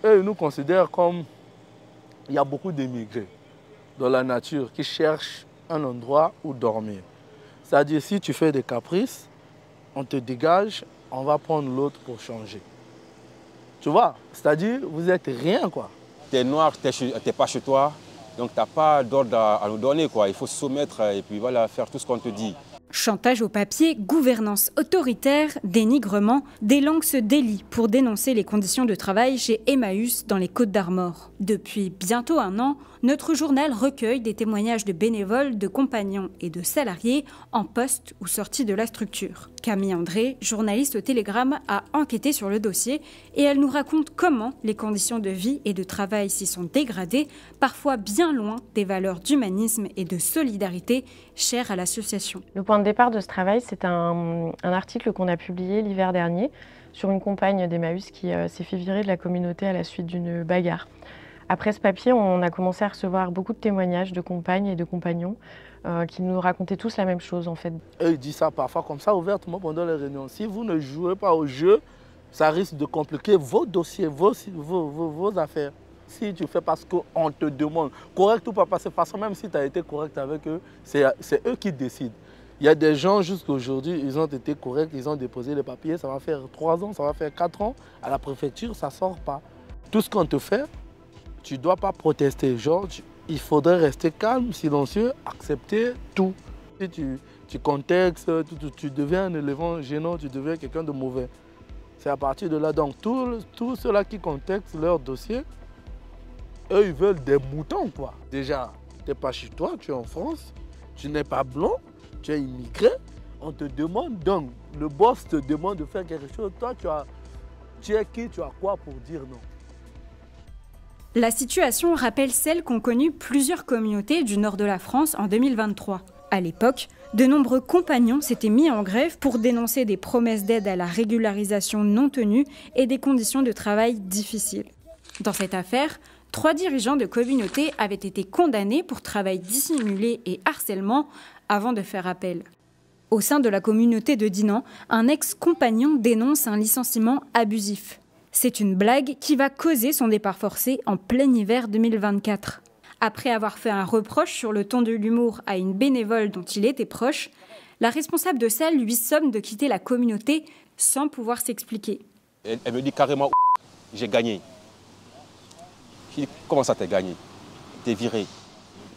eux, ils nous considèrent comme... Il y a beaucoup d'émigrés dans la nature qui cherchent un endroit où dormir. C'est-à-dire, si tu fais des caprices, on te dégage, on va prendre l'autre pour changer. Tu vois? C'est-à-dire, vous êtes rien, quoi. T'es noir, t'es pas chez toi, donc t'as pas d'ordre à nous donner, quoi. Il faut se soumettre et puis voilà, faire tout ce qu'on te dit. Chantage au papier, gouvernance autoritaire, dénigrement, des langues se délient pour dénoncer les conditions de travail chez Emmaüs dans les Côtes-d'Armor. Depuis bientôt un an, notre journal recueille des témoignages de bénévoles, de compagnons et de salariés en poste ou sortis de la structure. Camille André, journaliste au Télégramme, a enquêté sur le dossier et elle nous raconte comment les conditions de vie et de travail s'y sont dégradées, parfois bien loin des valeurs d'humanisme et de solidarité chères à l'association. Le point de départ de ce travail, c'est un article qu'on a publié l'hiver dernier sur une compagne d'Emmaüs qui s'est fait virer de la communauté à la suite d'une bagarre. Après ce papier, on a commencé à recevoir beaucoup de témoignages de compagnes et de compagnons qui nous racontaient tous la même chose en fait. Eux, ils disent ça parfois comme ça ouvertement pendant les réunions. Si vous ne jouez pas au jeu, ça risque de compliquer vos dossiers, vos affaires. Si tu fais parce qu'on te demande, correct ou pas, parce que de toute façon, même si tu as été correct avec eux, c'est eux qui décident. Il y a des gens jusqu'à aujourd'hui, ils ont été corrects, ils ont déposé les papiers, ça va faire 3 ans, ça va faire 4 ans. À la préfecture, ça ne sort pas. Tout ce qu'on te fait, tu ne dois pas protester. Genre, il faudrait rester calme, silencieux, accepter tout. Si tu contextes, tu deviens un élément gênant, tu deviens quelqu'un de mauvais. C'est à partir de là. Donc, tous ceux-là qui contextent leur dossier, eux, ils veulent des moutons, quoi. Déjà, tu n'es pas chez toi, tu es en France, tu n'es pas blanc, tu es immigré. On te demande, donc, le boss te demande de faire quelque chose. Toi, tu es qui, tu as quoi pour dire non? La situation rappelle celle qu'ont connue plusieurs communautés du nord de la France en 2023. À l'époque, de nombreux compagnons s'étaient mis en grève pour dénoncer des promesses d'aide à la régularisation non tenues et des conditions de travail difficiles. Dans cette affaire, 3 dirigeants de communautés avaient été condamnés pour travail dissimulé et harcèlement avant de faire appel. Au sein de la communauté de Dinan, un ex-compagnon dénonce un licenciement abusif. C'est une blague qui va causer son départ forcé en plein hiver 2024. Après avoir fait un reproche sur le ton de l'humour à une bénévole dont il était proche, la responsable de salle lui somme de quitter la communauté sans pouvoir s'expliquer. Elle me dit carrément « j'ai gagné ». Je dis « comment ça t'as gagné? T'es viré.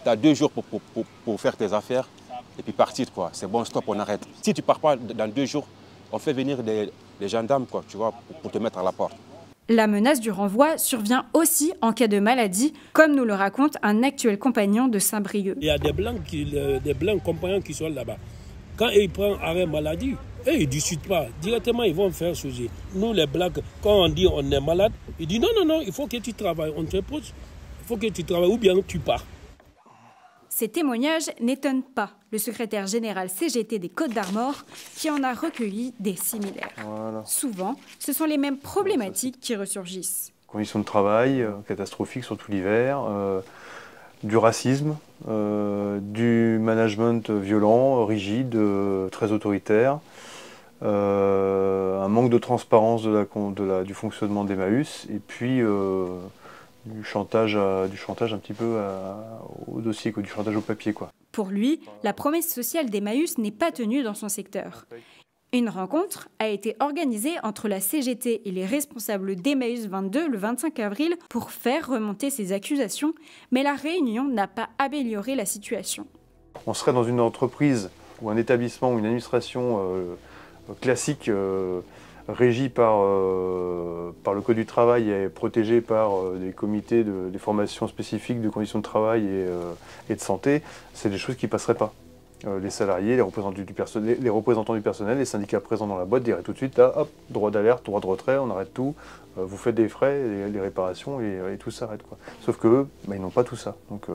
T'as 2 jours pour faire tes affaires et puis partir, quoi. C'est bon, stop, on arrête. Si tu pars pas dans 2 jours, on fait venir les gendarmes, quoi, tu vois, pour te mettre à la porte. » La menace du renvoi survient aussi en cas de maladie, comme nous le raconte un actuel compagnon de Saint-Brieuc. Il y a des blancs compagnons qui sont là-bas. Quand ils prennent arrêt maladie, ils ne discutent pas. Directement, ils vont faire sujet. Nous, les blancs, quand on dit on est malade, ils disent non, non, non, il faut que tu travailles. On te pose, il faut que tu travailles ou bien tu pars. Ces témoignages n'étonnent pas le secrétaire général CGT des Côtes-d'Armor qui en a recueilli des similaires. Voilà. Souvent, ce sont les mêmes problématiques qui ressurgissent. Conditions de travail catastrophiques, surtout l'hiver, du racisme, du management violent, rigide, très autoritaire, un manque de transparence du fonctionnement d'Emmaüs et puis du chantage un petit peu au dossier, du chantage au papier, quoi. Pour lui, la promesse sociale d'Emmaüs n'est pas tenue dans son secteur. Une rencontre a été organisée entre la CGT et les responsables d'Emmaüs 22 le 25 avril pour faire remonter ces accusations, mais la réunion n'a pas amélioré la situation. On serait dans une entreprise ou un établissement ou une administration classique régie par le Code du travail et protégée par des comités des formations spécifiques de conditions de travail et de santé, c'est des choses qui ne passeraient pas. Les salariés, les représentants du personnel, les syndicats présents dans la boîte diraient tout de suite, là, hop, droit d'alerte, droit de retrait, on arrête tout, vous faites des frais, les réparations et tout s'arrête, quoi. Sauf qu'eux, ils n'ont pas tout ça, donc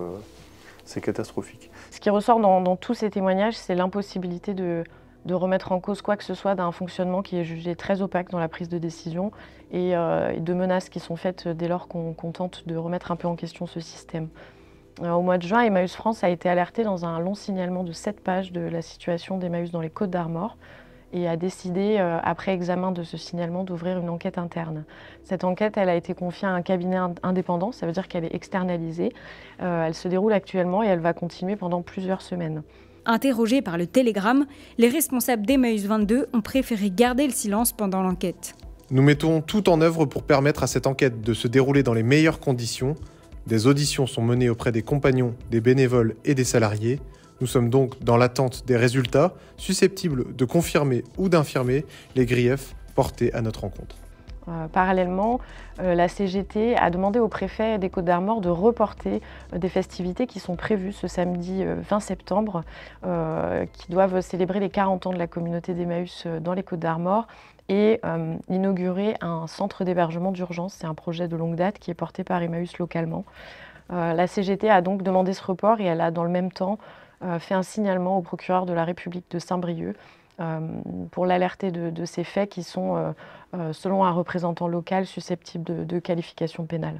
c'est catastrophique. Ce qui ressort dans tous ces témoignages, c'est l'impossibilité de remettre en cause quoi que ce soit d'un fonctionnement qui est jugé très opaque dans la prise de décision et de menaces qui sont faites dès lors qu'on tente de remettre un peu en question ce système. Au mois de juin, Emmaüs France a été alerté dans un long signalement de 7 pages de la situation d'Emmaüs dans les Côtes-d'Armor. et a décidé, après examen de ce signalement, d'ouvrir une enquête interne. Cette enquête, elle a été confiée à un cabinet indépendant, ça veut dire qu'elle est externalisée. Elle se déroule actuellement et elle va continuer pendant plusieurs semaines. Interrogés par le Télégramme, les responsables d'Emmaüs 22 ont préféré garder le silence pendant l'enquête. Nous mettons tout en œuvre pour permettre à cette enquête de se dérouler dans les meilleures conditions. Des auditions sont menées auprès des compagnons, des bénévoles et des salariés. Nous sommes donc dans l'attente des résultats susceptibles de confirmer ou d'infirmer les griefs portés à notre encontre. Parallèlement, la CGT a demandé au préfet des Côtes-d'Armor de reporter des festivités qui sont prévues ce samedi 20 septembre, qui doivent célébrer les 40 ans de la communauté d'Emmaüs dans les Côtes-d'Armor et inaugurer un centre d'hébergement d'urgence. C'est un projet de longue date qui est porté par Emmaüs localement. La CGT a donc demandé ce report et elle a dans le même temps fait un signalement au procureur de la République de Saint-Brieuc pour l'alerter de ces faits qui sont, selon un représentant local, susceptibles de qualification pénale.